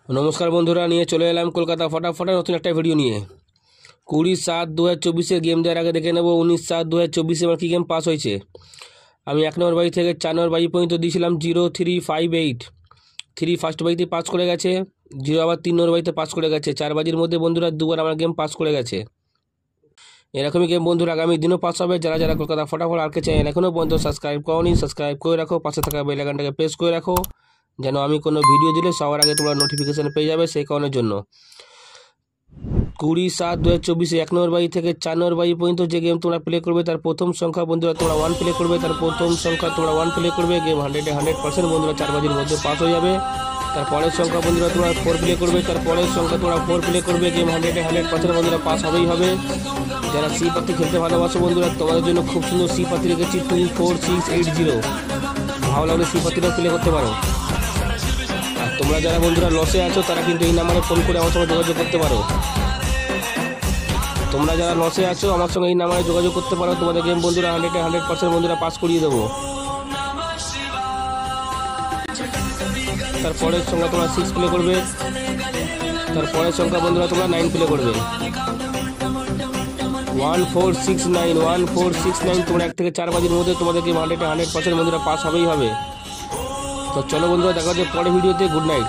नमस्कार बंधुरा निये चले एलाम कलकाता फटाफट नतून एक भिडियो निये 20/7/2024 गेम देওয়ার আগে দেখে নেব 19/7/2024 আমার কি গেম পাস হয়েছে। আমি 1 নম্বর বাড়ি থেকে 4 নম্বর বাড়ি পর্যন্ত দিয়েছিলাম 0358 3 ফার্স্ট বাড়িতে পাস করে গেছে, 0 আবার 3 নম্বর বাড়িতে পাস করে গেছে। 4 বাজির মধ্যে বন্ধুরা দুবার আমার গেম পাস করে গেছে। এরকমই গেম বন্ধুরা আগামী দিনও পাস হবে। যারা যারা কলকাতা ফটাফট আরকে চ্যানেল এখনও পর্যন্ত সাবস্ক্রাইব করোনি সাবস্ক্রাইব করে রাখো, পাশে থাকা বেল আইকনটাকে প্রেস করে রাখো যেন আমি কোনো ভিডিও দিলে সবার আগে তোমরা নোটিফিকেশন পেয়ে যাবে। সেই কারণের জন্য 20/7/2024 1 নম্বর বাড়ি থেকে 4 নম্বর বাড়ি পর্যন্ত যে গেম তোমরা প্লে করবে তার প্রথম সংখ্যা বন্ধুরা তোমরা 1 প্লে করবে, তার প্রথম সংখ্যা তোমরা 1 প্লে করবে, গেম 100% বন্ধুরা 4 বাজির মধ্যে পাস হয়ে যাবে। তারপরের সংখ্যা বন্ধুরা তোমরা 4 প্লে করবে, তারপরের সংখ্যা তোমরা 4 প্লে করবে, গেম 100% বন্ধুরা পাস হবেই হবে। যারা সি পাতি খেলতে ভালোবাসো বন্ধুরা তোমাদের জন্য খুব সুন্দর সি পাতি রেখেছি 24680। ভালো লাগলে সি পাতিটাও প্লে করতে পারো। আর তোমরা যারা বন্ধুরা লসে আছো তারা কিন্তু এই নাম্বারে ফোন করে আমার সঙ্গে যোগাযোগ করতে পারো। তোমরা যারা লসে আছো আমার সঙ্গে এই নাম্বারে যোগাযোগ করতে পারো, তোমাদের গেম বন্ধুরা 100% বন্ধুরা পাস করিয়ে দেবো। তারপরের সংখ্যা তোমরা 6 প্লে করবে, তারপরের সংখ্যা বন্ধুরা তোমরা 9 প্লে করবে। 1469 তোমরা 1 থেকে 4 বাজির মধ্যে তোমাদের গেম 100% বন্ধুরা পাস হবেই হবে। তো চলো বন্ধুরা দেখা হচ্ছে পরের ভিডিওতে। Good night.